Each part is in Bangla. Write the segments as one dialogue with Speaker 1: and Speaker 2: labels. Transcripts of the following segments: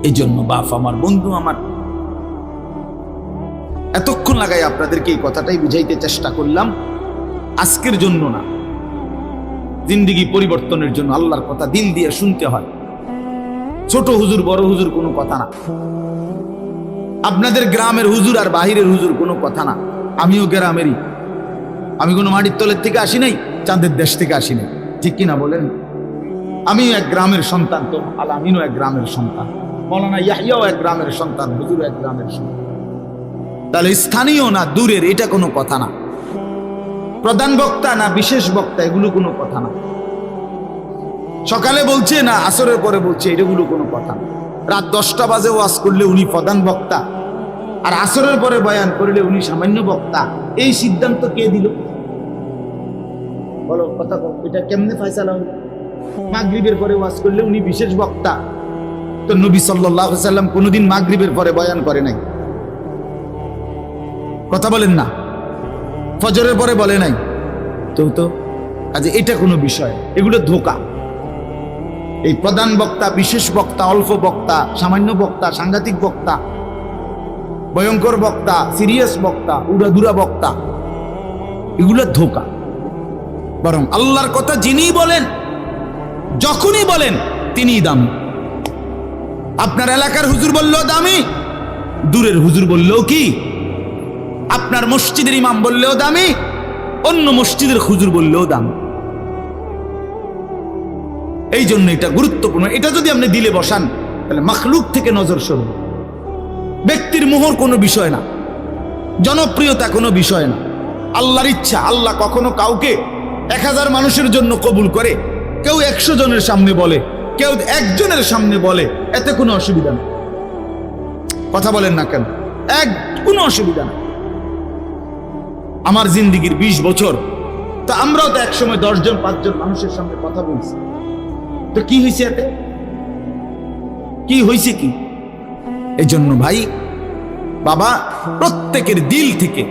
Speaker 1: এই জন্য বাপ আমার, বন্ধু আমার, এতক্ষণ লাগাই আপনাদেরকে এই কথাটাই বুঝাইতে চেষ্টা করলাম। আজকের জন্য না, জিন্দেগি পরিবর্তনের জন্য আল্লাহর কথা দিল দিয়ে শুনতে হয়। ছোট হুজুর বড় হুজুর কোনো কথা না, আপনাদের গ্রামের হুজুর আর বাহিরের হুজুর কোনো কথা না। আমিও গ্রামেরই, আমি কোনো মাটির তলের থেকে আসি নাই, চাঁদের দেশ থেকে আসি নাই, ঠিক কিনা বলেন? আমিও এক গ্রামের সন্তান, তো আলামিনও এক গ্রামের সন্তান, মৌলানা ইয়াহিয়াও এক গ্রামের সন্তান, হুজুর এক গ্রামের সন্তান। তাহলে স্থানীয় না দূরের এটা কোনো কথা না, প্রধান বক্তা না বিশেষ বক্তা এগুলো কোনো কথা না, সকালে বলছে না আসরের পরে বলছে এগুলো কোনো কথা না। রাত 10টা বাজে ওয়াজ করলে উনি প্রধান বক্তা, আর আসরের পরে বয়ান করলে উনি সামান্য বক্তা, এই সিদ্ধান্ত কে দিল? বলো কথা, এটা কেমনে ফয়সালা হলো? মাগরিবের পরে ওয়াজ করলে উনি বিশেষ বক্তা, তো নবী সাল্লাল্লাহু আলাইহি সাল্লাম কোনোদিন মাগরিবের পরে বয়ান করে নাই, কথা বলেন না? ফজরের পরে বলে নাই, তো আজ এটা কোনো বিষয়? এগুলো ধোঁকা। এই প্রধান বক্তা, বিশেষ বক্তা, অল্প বক্তা, সামান্য বক্তা, সাংঘাতিক বক্তা, ভয়ঙ্কর বক্তা, সিরিয়াস বক্তা, উড়াধুরা বক্তা, এগুলো ধোঁকা। বরং আল্লাহর কথা যিনি বলেন, যখনই বলেন, তিনিই দামি। আপনার এলাকার হুজুর বললেও দামি, দূরের হুজুর বললেও কি, আপনার মসজিদের ইমাম বললেও দামি, অন্য মসজিদের হুজুর বললেও দামি। এই জন্য এটা গুরুত্বপূর্ণ। এটা যদি আপনি দিলে বসান, তাহলে মাখলুক থেকে নজর সরবে। ব্যক্তির মোহর কোনো বিষয় না, জনপ্রিয়তা কোনো বিষয় না, আল্লাহর ইচ্ছা। আল্লাহ কখনো কাউকে 1000 মানুষের জন্য কবুল করে, কেউ 100 জনের সামনে বলে, কেউ 1 জনের সামনে বলে, এতে কোনো অসুবিধা নেই। কথা বলেন না কেন? কোনো অসুবিধা নেই। আমার জিন্দিগির 20 বছর, তো আমরাও তো একসময় 10 জন 5 জন মানুষের সামনে কথা বলছি, তো কি হয়েছে এতে? কি হয়েছে কি? এই জন্য ভাই বাবা, প্রত্যেকের দিল থেকে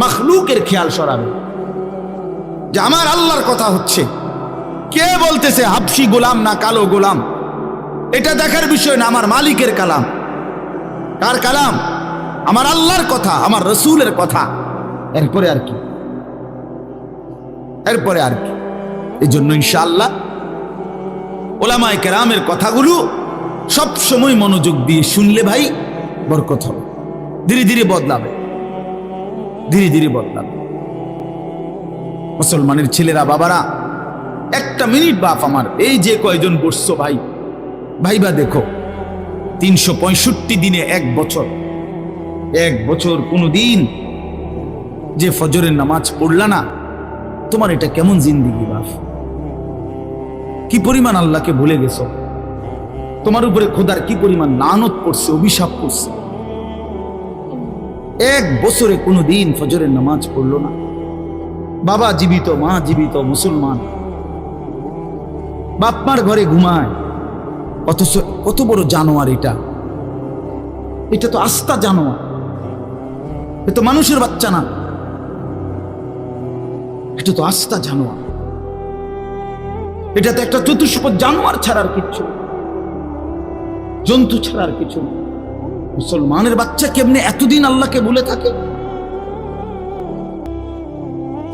Speaker 1: মাখলুকের খেয়াল সরাবে যে আমার আল্লাহর কথা হচ্ছে, কে বলতেছে হাবশি গোলাম না কালো গোলাম, এটা দেখার বিষয় না। আমার মালিকের কালাম। কার কালাম? আমার আল্লাহর কথা, আমার রসুলের কথা। এরপরে আর কি? এরপরে আর কি? এই জন্য ইনশাআল্লাহ ওলামায়ে কেরামের কথাগুলো সব সময় মনোযোগ দিয়ে শুনলে ভাই বরকত হবে। ধীরে ধীরে বদলাবে, ধীরে ধীরে বদলাবে। মুসলমানের ছেলেরা, বাবারা, 1 মিনিট বাপ আমার, এই যে কয়জন বসছো ভাই, ভাইবা দেখো, 365 দিনে 1 বছর, 1 বছর কোনো দিন যে ফজরের নামাজ পড়লা না, তোমার এটা কেমন জিন্দিগি বাপ? কি পরিমাণ আল্লাহকে ভুলে গেছো? তোমার উপরে খোদার কি পরিমাণ লানত পড়ছে, অভিশাপ পড়ছে। 1 বছরে কোনো দিন ফজরের নামাজ পড়লো না। বাবা জীবিত, মা জীবিত, মুসলমান, বাপমার ঘরে ঘুমায়, অথচ কত বড় জানোয়ার এটা! এটা তো আস্তা জানোয়ার, এ তো মানুষের বাচ্চা না, এটা তো আস্তা জানোয়ার। এটা তো একটা চতুষ্পদ জানোয়ার ছাড়ার কিচ্ছু, জন্তু ছাড়ার কিছু। মুসলমানের বাচ্চা কেমনে এতদিন আল্লাহকে ভুলে থাকে?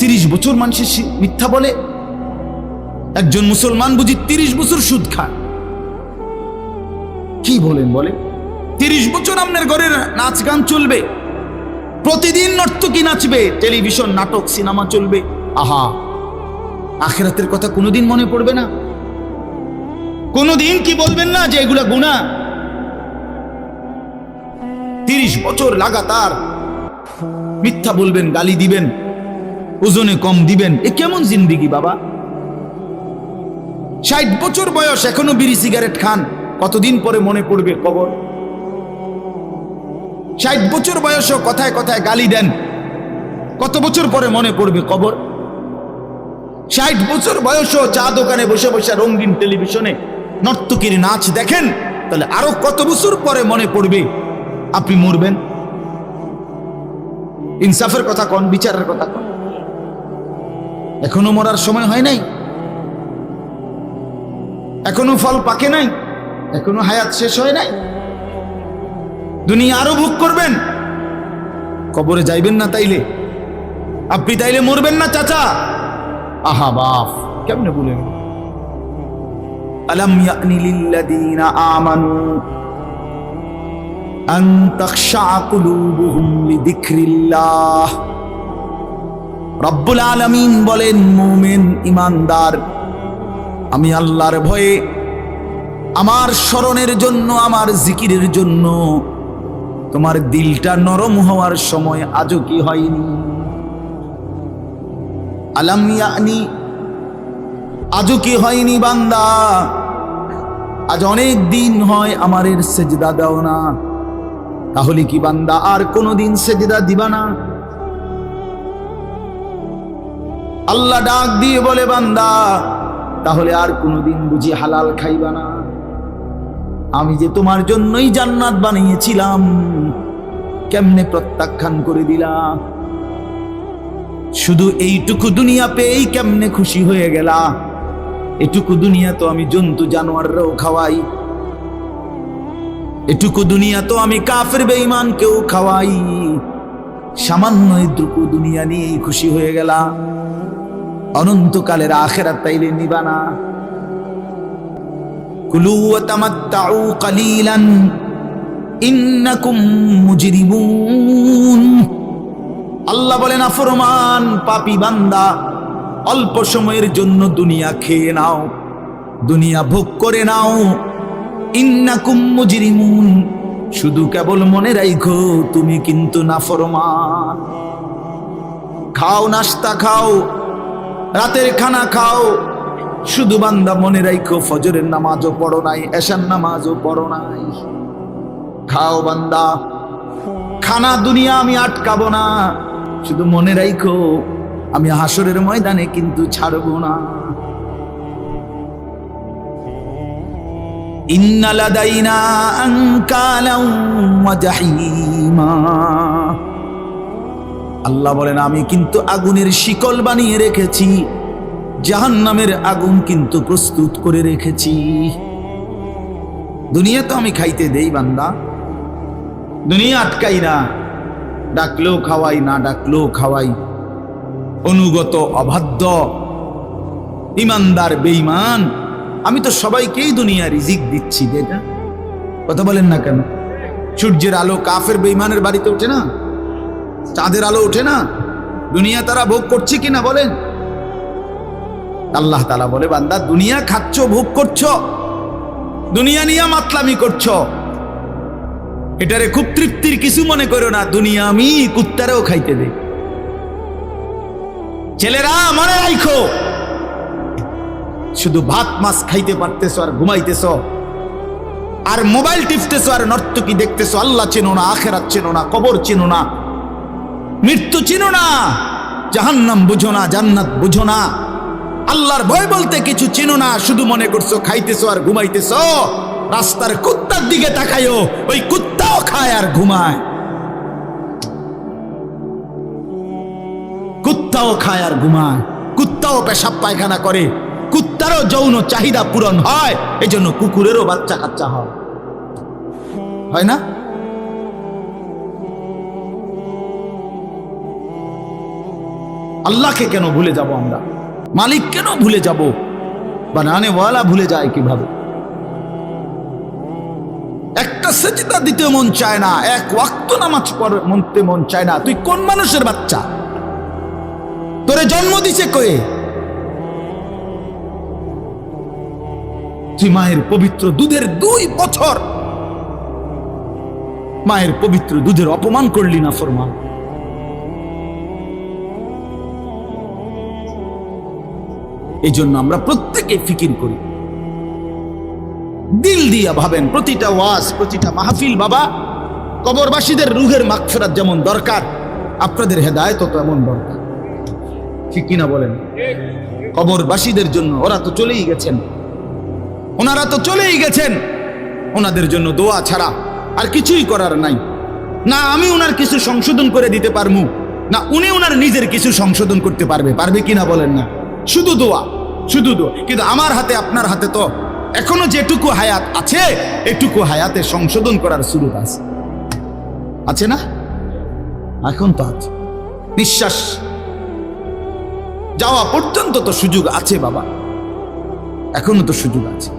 Speaker 1: 30 বছর মানুষের মিথ্যা বলে। একজন মুসলমান বুঝি 30 বছর সুদ খায়? কি বলেন? বলে 30 বছর আপনার ঘরে নাচ গান চলবে, প্রতিদিন নর্তকী নাচবে, টেলিভিশন, নাটক, সিনেমা চলবে। আহা, আখিরাতের কথা কোনোদিন মনে পড়বে না? কোনোদিন কি বলবেন না যে এগুলা গুনাহ? 30 বছর লাগাতার মিথ্যা বলবেন, গালি দিবেন, ওজনে কম দিবেন, এ কেমন জিন্দিগি বাবা? 60 বছর বয়স, এখনো বিড়ি সিগারেট খান, কতদিন পরে মনে পড়বে কবর? 60 বছর বয়সও কথায় কথায় গালি দেন, কত বছর পরে মনে পড়বে কবর? 60 বছর বয়সও চা দোকানে বসে বসে রঙিন টেলিভিশনে নর্তকীর নাচ দেখেন, তাহলে আরো কত বছর পরে মনে পড়বে আপনি মরবেন? ইনসাফের কথা কোন, বিচারের কথা কোন? এখনো মরার সময় হয় নাই, এখনো ফল পাকে নাই। এখনো হায়াত শেষ হয় নাই, দুনিয়া আরো ভোগ করবেন। কবরে যাইবেন না তাইলে? আপনি তাইলে মরবেন না চাচা? আহা বাপ, কেমনে বলেন? আলাম ইয়ানি লিল্লাযীনা আমানু আন তাখশা কুলুবুহুম লিযিকরিল্লাহ। রব্বুল আলামিন বলেন, মুমিন ইমানদার, আমি আল্লাহর ভয়ে, আমার স্মরণের জন্য, আমার জিকিরের জন্য তোমার দিলটা নরম হওয়ার সময় আজও কি হয়নি? আলাম ইয়ানি, আজও কি হয়নি বান্দা? আজ অনেক দিন হয় আমারের সেজদা দাও না, তাহলে কি বান্দা আর কোনদিন সেজদা দিবা না? আল্লাহ ডাক দিয়ে বলে, বান্দা তাহলে আর কোনদিন বুঝি হালাল খাইবা না? আমি যে তোমার জন্যই জান্নাত বানিয়েছিলাম, কেমনে প্রত্যাখ্যান করে দিলা? শুধু এইটুকু দুনিয়া পেয়েই কেমনে খুশি হয়ে গেলা? এটুকু দুনিয়া তো আমি জন্তু জানোয়াররাও খাওয়াই, এটুকু দুনিয়া তো আমি কাফের বেঈমানকেও খাওয়াই, সামান্য এটুকু দুনিয়া নিয়েই খুশি হয়ে গেলা? অনন্তকালের আখিরাত তাইলে নিবা না? কুলু ওয়া তামাত্তাউ কালিলান ইন্নাকুম মুজরিমুন। আল্লাহ বলেন, নাফরমান পাপী বান্দা, অল্প সময়ের জন্য দুনিয়া খেয়ে নাও, দুনিয়া ভোগ করে নাও। ইন্নাকুম মুজরিমুন, শুধু কেবল মনে রাখো তুমি কিন্তু নাফরমান। খাও, নাস্তা খাও, রাতের খানা খাও, শুধু বান্দা মনে রাখো ফজরের নামাজও পড়ো নাই, এশার নামাজও পড়ো নাই। খাও বান্দা, খানা দুনিয়া আমি আটকাবো না, শুধু মনে রাখো আমি হাসরের ময়দানে কিন্তু ছাড়বো না। ইন্না লাদাইনা আনকালাও ওয়া জাহিমা। আল্লাহ বলেন, আমি কিন্তু আগুনের শিকল বানিয়ে রেখেছি, জাহান্নামের আগুন কিন্তু প্রস্তুত করে রেখেছি। দুনিয়া তো আমি খাইতে দেই বান্দা, দুনিয়া আটকাই না, ডাকলেও খাওয়াই, না ডাকলেও খাওয়াই। অনুগত অবাধ্য ইমানদার বেঈমান আমি তো সবাইকেই দুনিয়া রিজিক দিচ্ছি। এটা কথা বলেন না কেন? সূর্যের আলো কাফের বেঈমানের বাড়িতে ওঠে না? চাঁদের আলো ওঠে না? দুনিয়া তারা ভোগ করছে কিনা বলেন? আল্লাহ তাআলা বলে, বান্দা দুনিয়া খাচ্ছ, ভোগ করছো, দুনিয়া নিয়ে মাতলামি করছো, এটারে খুব তৃপ্তির কিছু মনে করো না। দুনিয়া আমি কুত্তারেও খাইতে দেই। ছেলেরা মনে রাখো, শুধু ভাত মাছ খাইতে পারতেছো আর ঘুমাইতেছো, আর মোবাইল টিপতেছো, আর নর্তকী দেখতেছো। আল্লাহ চেনো না, আখিরাত চেনো না, কবর চেনো না, মৃত্যু চেনো না, জাহান্নাম বুঝো না, জান্নাত বুঝো না, আল্লাহর ভয় বলতে কিছু চেনো না। শুধু মনে করছো খাইতেছো আর ঘুমাইতেছো। রাস্তার কুত্তার দিকে তাকায়ও, ওই কুত্তাও খায় আর ঘুমায়, কুত্তাও খায় আর ঘুমায়, কুত্তাও পেশাব পায়খানা করে, কুত্তারও যৌন চাহিদা পূরণ হয়, এই জন্য কুকুরেরও বাচ্চা কাচ্চা হয় না? আল্লাহকে কেন ভুলে যাব আমরা? মালিক কেন ভুলে যাব? বানানেওয়ালা ভুলে যায় কিভাবে? একটা সেজদা দিতে মন চায় না, এক ওয়াক্ত নামাজ পড়তে মন চায় না। তুই কোন মানুষের বাচ্চা? তোরে জন্ম দিছে কয়ে? তুই মায়ের পবিত্র দুধের 2 বছর মায়ের পবিত্র দুধের অপমান করলি না ফরমান। এই জন্য আমরা প্রত্যেকে ফিকির করি, দিল দিয়া ভাবেন। প্রতিটা ওয়াজ, প্রতিটা মাহফিল বাবা, কবরবাসীদের রুহের মাগফিরাত যেমন দরকার, আপনাদের হেদায়েতও তেমন দরকার। ঠিক কিনা বলেন? কবরবাসীদের জন্য, ওরা তো চলেই গেছেন, ওনারা তো চলেই গেছেন, ওনাদের জন্য দোয়া ছাড়া আর কিছুই করার নাই। না আমি ওনার কিছু সংশোধন করে দিতে পারবো, না উনি ওনার নিজের কিছু সংশোধন করতে পারবে কিনা বলেন না? শুধু দোয়া, শুধু দোয়া। কিন্তু আমার হাতে আপনার হাতে তো এখনো যেটুকু হায়াত আছে এটুকু হায়াতে সংশোধন করার সুযোগ আছে, আছে না? এখন তো আছে, নিঃশ্বাস যাওয়া পর্যন্ত তো সুযোগ আছে বাবা, এখনো তো সুযোগ আছে।